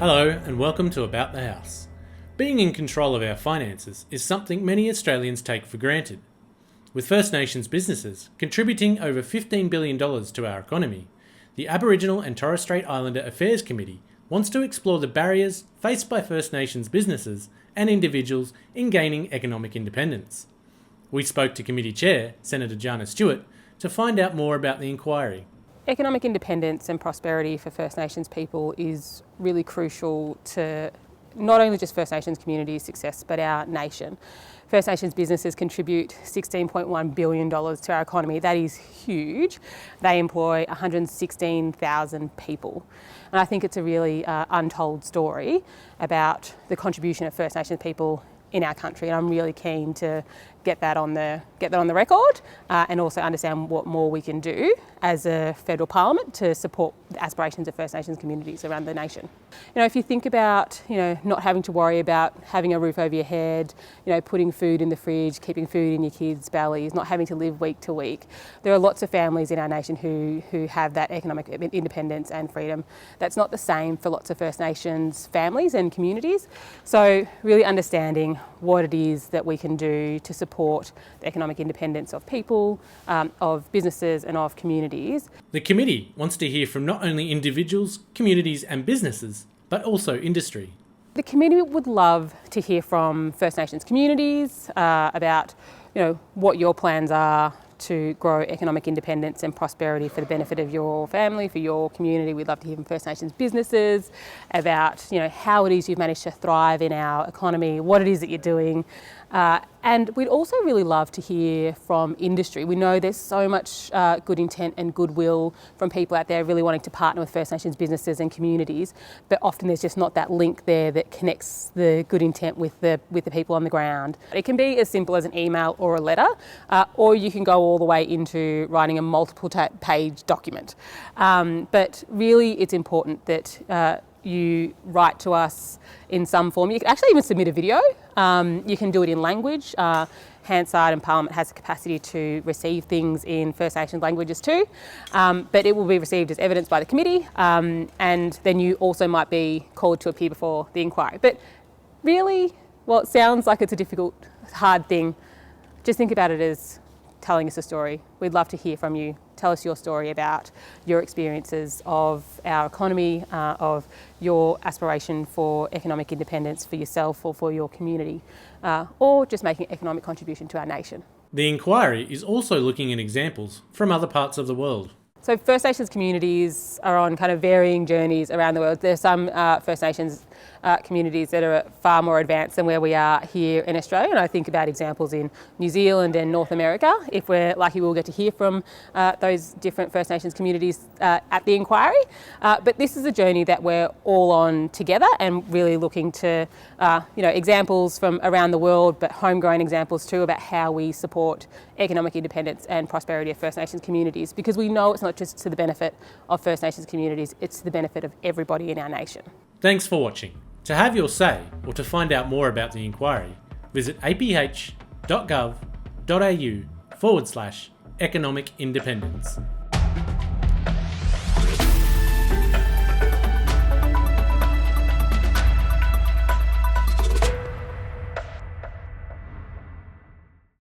Hello and welcome to About the House. Being in control of our finances is something many Australians take for granted. With First Nations businesses contributing over $15 billion to our economy, the Aboriginal and Torres Strait Islander Affairs Committee wants to explore the barriers faced by First Nations businesses and individuals in gaining economic independence. We spoke to Committee Chair, Senator Jana Stewart, to find out more about the inquiry. Economic independence and prosperity for First Nations people is really crucial to not only just First Nations communities' success, but our nation. First Nations businesses contribute $16.1 billion to our economy. That is huge. They employ 116,000 people. And I think it's a really untold story about the contribution of First Nations people in our country, and I'm really keen to get that on the record and also understand what more we can do as a federal parliament to support the aspirations of First Nations communities around the nation. If you think about, not having to worry about having a roof over your head, putting food in the fridge, keeping food in your kids' bellies, not having to live week to week, there are lots of families in our nation who have that economic independence and freedom. That's not the same for lots of First Nations families and communities. So really understanding what it is that we can do to support the economic independence of people, of businesses and of communities. The committee wants to hear from not only individuals, communities and businesses, but also industry. The committee would love to hear from First Nations communities about what your plans are to grow economic independence and prosperity for the benefit of your family, for your community. We'd love to hear from First Nations businesses about how it is you've managed to thrive in our economy, what it is that you're doing. And we'd also really love to hear from industry. We know there's so much good intent and goodwill from people out there really wanting to partner with First Nations businesses and communities, but often there's just not that link there that connects the good intent with the people on the ground. It can be as simple as an email or a letter, or you can go all the way into writing a multiple page document. But really it's important that you write to us in some form. You can actually even submit a video. You can do it in language. Hansard and Parliament has the capacity to receive things in First Nations languages too, but it will be received as evidence by the committee, and then you also might be called to appear before the inquiry. But really, well, it sounds like it's a difficult, hard thing. Just think about it as telling us a story. We'd love to hear from you. Tell us your story about your experiences of our economy, of your aspiration for economic independence for yourself or for your community, or just making an economic contribution to our nation. The inquiry is also looking at examples from other parts of the world. So First Nations communities are on kind of varying journeys around the world. There's some First Nations communities that are far more advanced than where we are here in Australia. And I think about examples in New Zealand and North America. If we're lucky, we'll get to hear from those different First Nations communities at the inquiry. But this is a journey that we're all on together and really looking to, examples from around the world, but homegrown examples too about how we support economic independence and prosperity of First Nations communities, because we know it's not just to the benefit of First Nations communities, it's to the benefit of everybody in our nation. Thanks for watching. To have your say or to find out more about the inquiry, visit aph.gov.au/economic independence.